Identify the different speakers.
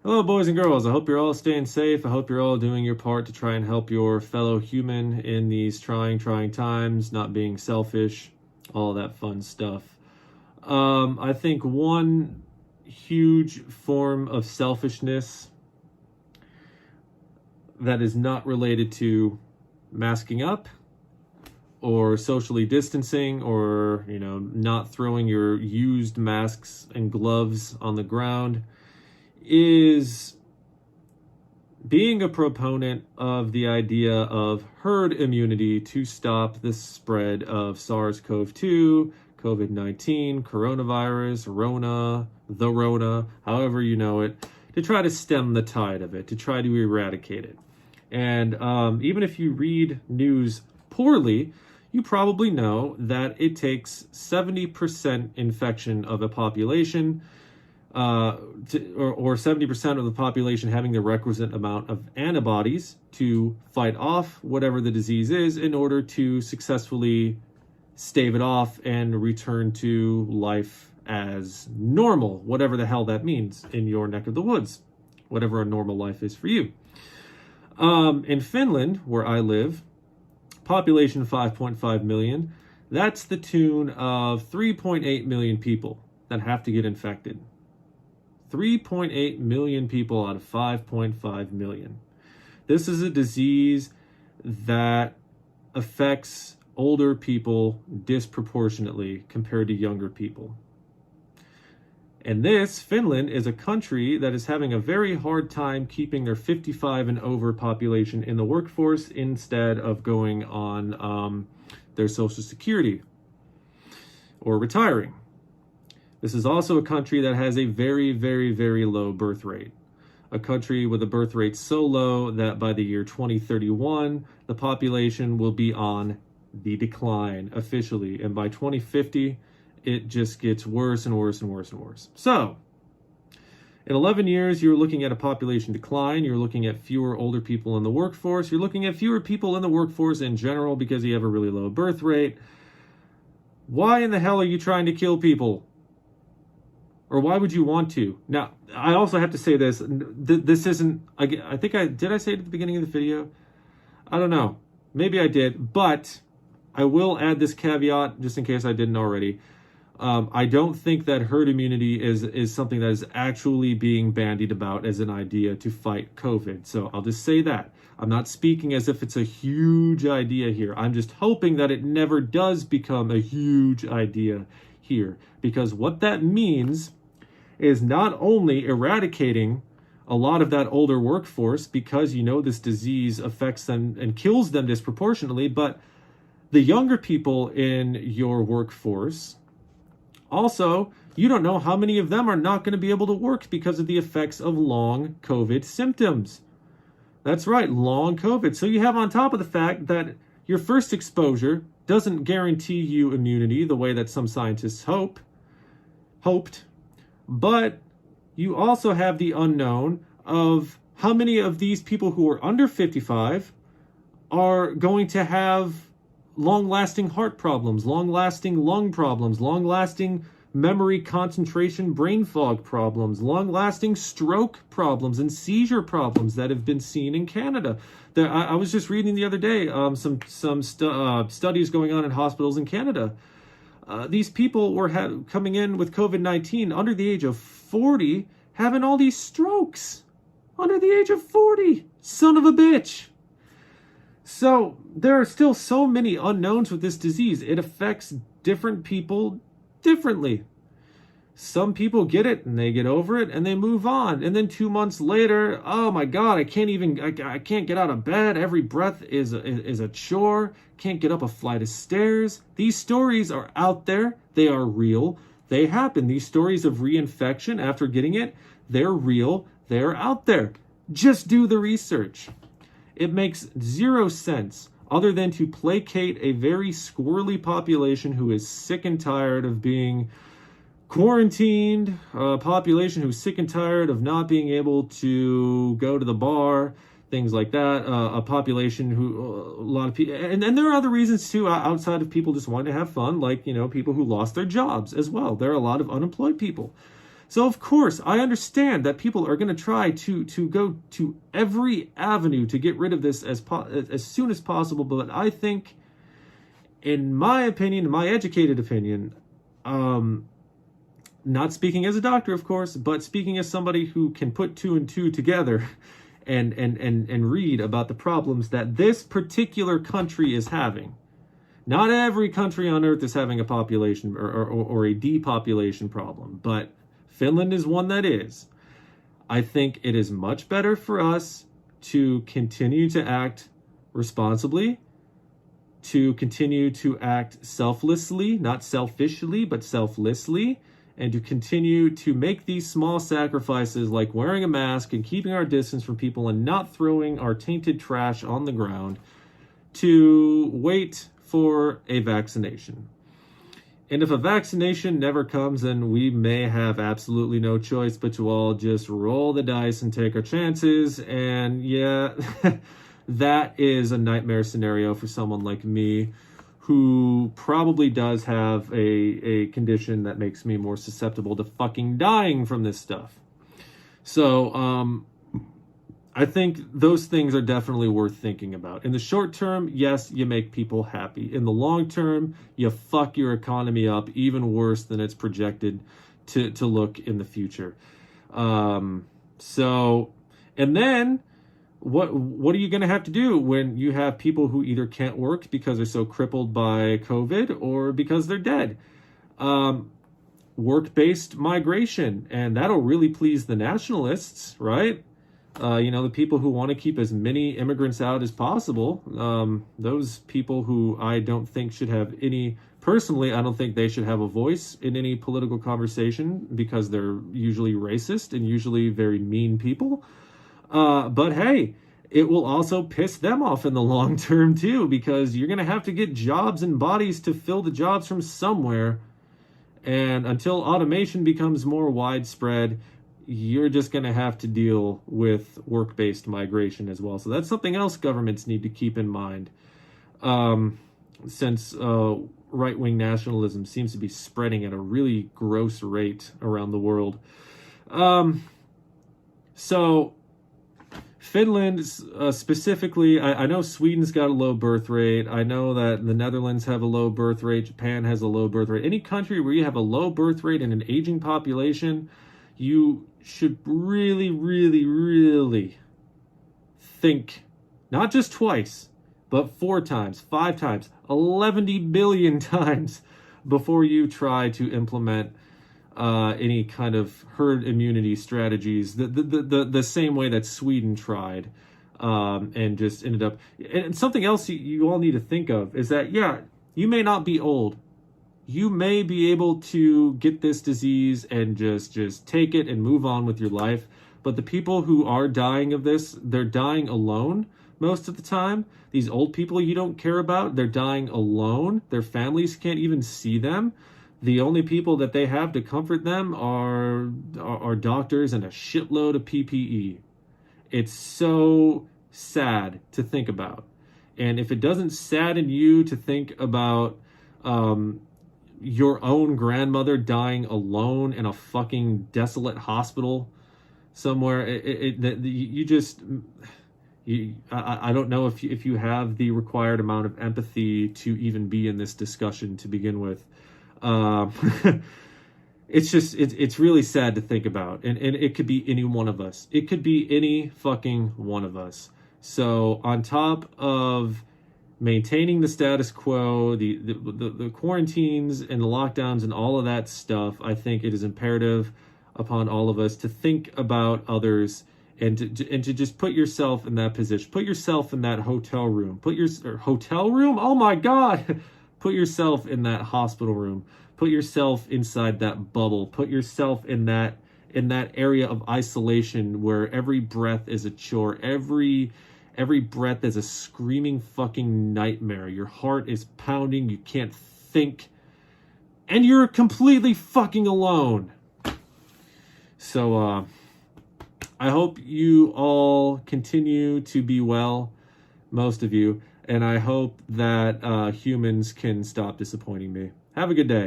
Speaker 1: Hello, boys and girls. I hope you're all staying safe. I hope you're all doing your part to try and help your fellow human in these trying times, not being selfish, all that fun stuff. I think one huge form of selfishness that is not related to masking up or socially distancing or, not throwing your used masks and gloves on the ground is being a proponent of the idea of herd immunity to stop the spread of SARS-CoV-2, COVID-19, coronavirus, the Rona, however you know it, to try to stem the tide of it, to try to eradicate it. And even if you read news poorly, you probably know that it takes 70% infection of a population or 70% of the population having the requisite amount of antibodies to fight off whatever the disease is in order to successfully stave it off and return to life as normal, whatever the hell that means in your neck of the woods, whatever a normal life is for you. In Finland, where I live, population 5.5 million, that's the tune of 3.8 million people that have to get infected. 3.8 million people out of 5.5 million. This is a disease that affects older people disproportionately compared to younger people. And Finland, is a country that is having a very hard time keeping their 55 and over population in the workforce instead of going on their Social Security or retiring. This is also a country that has a very, very, very low birth rate. A country with a birth rate so low that by the year 2031, the population will be on the decline officially. And by 2050, it just gets worse and worse and worse and worse. So, in 11 years, you're looking at a population decline. You're looking at fewer older people in the workforce. You're looking at fewer people in the workforce in general because you have a really low birth rate. Why in the hell are you trying to kill people? Or why would you want to? Now, I also have to say this. This isn't, did I say it at the beginning of the video? I don't know. Maybe I did, but I will add this caveat just in case I didn't already. I don't think that herd immunity is something that is actually being bandied about as an idea to fight COVID. So I'll just say that. I'm not speaking as if it's a huge idea here. I'm just hoping that it never does become a huge idea here. Because what that means is not only eradicating a lot of that older workforce because this disease affects them and kills them disproportionately, but the younger people in your workforce, also, you don't know how many of them are not going to be able to work because of the effects of long COVID symptoms. That's right, long COVID. So you have on top of the fact that your first exposure doesn't guarantee you immunity the way that some scientists hoped, but you also have the unknown of how many of these people who are under 55 are going to have long-lasting heart problems, long-lasting lung problems, long-lasting memory, concentration, brain fog problems, long-lasting stroke problems and seizure problems that have been seen in Canada. I was just reading the other day some studies going on in hospitals in Canada. These people were coming in with COVID-19 under the age of 40, having all these strokes under the age of 40. Son of a bitch. So there are still so many unknowns with this disease. It affects different people differently. Some people get it and they get over it and they move on. And then 2 months later, oh my God, I can't get out of bed. Every breath is a chore. Can't get up a flight of stairs. These stories are out there. They are real. They happen. These stories of reinfection after getting it, they're real. They're out there. Just do the research. It makes zero sense other than to placate a very squirrely population who is sick and tired of being quarantined, a population who's sick and tired of not being able to go to the bar, things like that, a population who, a lot of people, and there are other reasons too, outside of people just wanting to have fun, like, people who lost their jobs as well. There are a lot of unemployed people. So of course, I understand that people are going to try to go to every avenue to get rid of this as soon as possible. But I think, in my opinion, my educated opinion, not speaking as a doctor, of course, but speaking as somebody who can put two and two together and read about the problems that this particular country is having. Not every country on earth is having a population or a depopulation problem, but Finland is one that is. I think it is much better for us to continue to act responsibly, to continue to act selflessly, not selfishly, but selflessly, and to continue to make these small sacrifices like wearing a mask and keeping our distance from people and not throwing our tainted trash on the ground, to wait for a vaccination. And if a vaccination never comes, then we may have absolutely no choice but to all just roll the dice and take our chances. And yeah, that is a nightmare scenario for someone like me, who probably does have a condition that makes me more susceptible to fucking dying from this stuff. So, I think those things are definitely worth thinking about. In the short term, yes, you make people happy. In the long term, you fuck your economy up even worse than it's projected to look in the future. And then what are you going to have to do when you have people who either can't work because they're so crippled by COVID or because they're dead? Work-based migration, and that'll really please the nationalists, right? The people who want to keep as many immigrants out as possible, those people who I don't think should have any, personally, I don't think they should have a voice in any political conversation because they're usually racist and usually very mean people. But hey, it will also piss them off in the long term too, because you're going to have to get jobs and bodies to fill the jobs from somewhere. And until automation becomes more widespread, you're just going to have to deal with work-based migration as well. So that's something else governments need to keep in mind, since right-wing nationalism seems to be spreading at a really gross rate around the world. So Finland specifically, I know Sweden's got a low birth rate. I know that the Netherlands have a low birth rate. Japan has a low birth rate. Any country where you have a low birth rate and an aging population, you should really, really, really think, not just twice, but 4 times, 5 times, 11 billion times before you try to implement any kind of herd immunity strategies, the same way that Sweden tried, and just ended up. And something else you all need to think of is that, yeah, you may not be old. You may be able to get this disease and just take it and move on with your life. But the people who are dying of this, they're dying alone most of the time. These old people you don't care about, they're dying alone. Their families can't even see them. The only people that they have to comfort them are doctors and a shitload of PPE. It's so sad to think about. And if it doesn't sadden you to think about your own grandmother dying alone in a fucking desolate hospital somewhere, I don't know if you have the required amount of empathy to even be in this discussion to begin with. It's really sad to think about, and it could be any one of us. It could be any fucking one of us. So on top of maintaining the status quo, the quarantines and the lockdowns and all of that stuff, I think it is imperative upon all of us to think about others and to just put yourself in that position. Put yourself in that hotel room. Hotel room? Oh my God! Put yourself in that hospital room. Put yourself inside that bubble. Put yourself in that area of isolation where every breath is a chore. Every breath is a screaming fucking nightmare. Your heart is pounding. You can't think. And you're completely fucking alone. So, I hope you all continue to be well, most of you. And I hope that humans can stop disappointing me. Have a good day.